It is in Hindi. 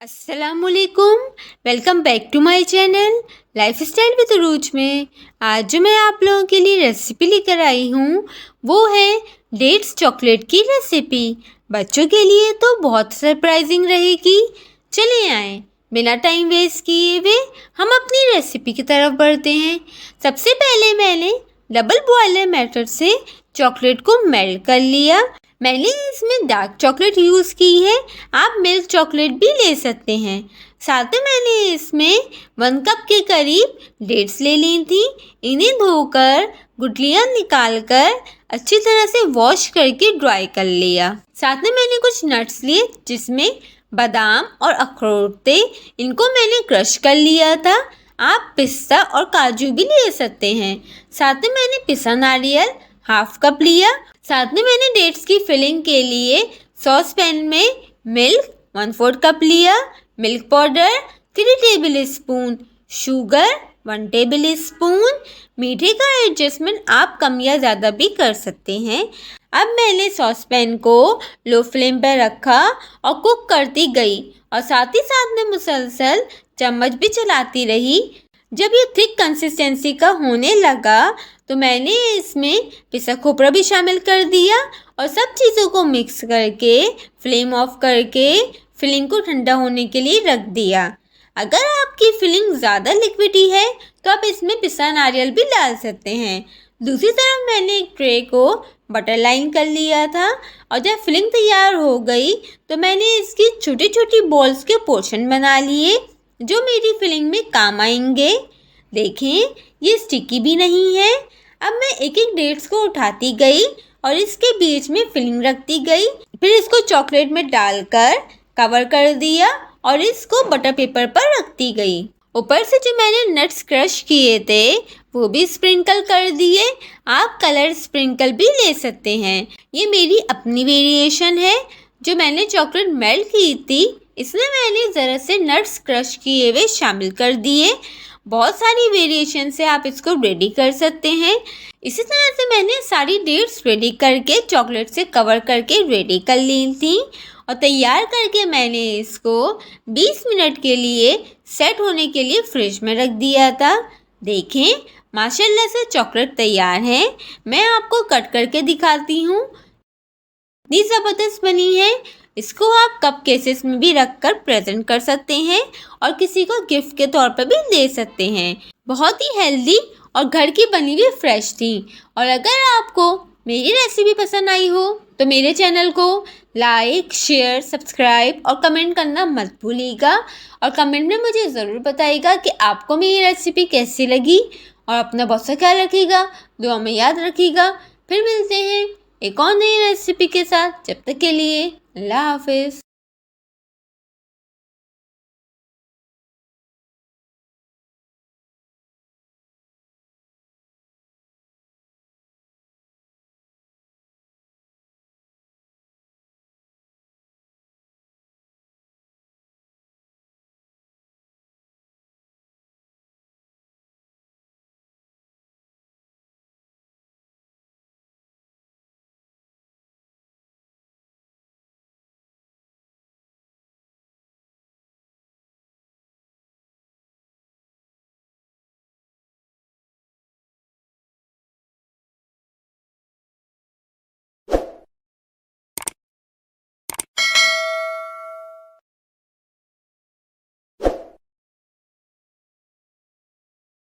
अस्सलामुअलैकुम। Welcome back to my channel lifestyle with रूज में। आज जो मैं आप लोगों के लिए रेसिपी लेकर आई हूँ वो है डेट्स चॉकलेट की रेसिपी। बच्चों के लिए तो बहुत सरप्राइजिंग रहेगी। चले आए बिना टाइम वेस्ट किए हुए हम अपनी रेसिपी की तरफ बढ़ते हैं। सबसे पहले मैंने डबल बॉयलर मेथड से चॉकलेट को मेल्ट कर लिया। मैंने इसमें डार्क चॉकलेट यूज़ की है, आप मिल्क चॉकलेट भी ले सकते हैं। साथ में मैंने इसमें 1 कप के करीब डेट्स ले ली थी। इन्हें धोकर गुठलियाँ निकालकर अच्छी तरह से वॉश करके ड्राई कर लिया। साथ में मैंने कुछ नट्स लिए जिसमें बादाम और अखरोट थे, इनको मैंने क्रश कर लिया था। आप पिस्ता और काजू भी ले सकते हैं। साथ में मैंने पिसा नारियल हाफ कप लिया। साथ में मैंने डेट्स की फिलिंग के लिए सॉस पैन में मिल्क 1/4 कप लिया, milk powder 3 table spoon, sugar 1 table spoon. मीठे का एडजस्टमेंट आप कम या ज़्यादा भी कर सकते हैं। अब मैंने सॉस पैन को लो फ्लेम पर रखा और कुक करती गई और साथ ही साथ में मुसलसल चम्मच भी चलाती रही। जब ये थिक कंसिस्टेंसी का होने लगा तो मैंने इसमें पिसा खोपरा भी शामिल कर दिया और सब चीज़ों को मिक्स करके फ्लेम ऑफ करके फिलिंग को ठंडा होने के लिए रख दिया। अगर आपकी फिलिंग ज़्यादा लिक्विडी है तो आप इसमें पिसा नारियल भी डाल सकते हैं। दूसरी तरफ मैंने एक ट्रे को बटर लाइन कर लिया था और जब फिलिंग तैयार हो गई तो मैंने इसकी छोटी छोटी बॉल्स के पोर्शन बना लिए जो मेरी फिलिंग में काम आएंगे। देखें ये स्टिकी भी नहीं है। अब मैं एक एक डेट्स को उठाती गई और इसके बीच में फिलिंग रखती गई। फिर इसको चॉकलेट में डालकर कवर कर दिया और इसको बटर पेपर पर रखती गई। ऊपर से जो मैंने नट्स क्रश किए थे वो भी स्प्रिंकल कर दिए। आप कलर स्प्रिंकल भी ले सकते हैं। ये मेरी अपनी वेरिएशन है। जो मैंने चॉकलेट मेल्ट की थी इसमें मैंने ज़रा से नट्स क्रश किए हुए शामिल कर दिए। बहुत सारी वेरिएशन से आप इसको रेडी कर सकते हैं। इसी तरह से मैंने सारी डेट्स रेडी करके चॉकलेट से कवर करके रेडी कर ली थी और तैयार करके मैंने इसको 20 मिनट के लिए सेट होने के लिए फ्रिज में रख दिया था। देखें माशाल्लाह से चॉकलेट तैयार है। मैं आपको कट करके दिखाती हूँ। इतनी ज़बरदस्त बनी है। इसको आप कप केसेस में भी रखकर प्रेजेंट कर सकते हैं और किसी को गिफ्ट के तौर पर भी दे सकते हैं। बहुत ही हेल्दी और घर की बनी हुई फ्रेश थी। और अगर आपको मेरी रेसिपी पसंद आई हो तो मेरे चैनल को लाइक शेयर सब्सक्राइब और कमेंट करना मत भूलिएगा। और कमेंट में मुझे ज़रूर बताइएगा कि आपको मेरी रेसिपी कैसी लगी। और अपना बहुत सा ख्याल रखिएगा, दुआ में याद रखिएगा। फिर मिलते हैं एक और नई रेसिपी के साथ। जब तक के लिए अल्लाह हाफिज़।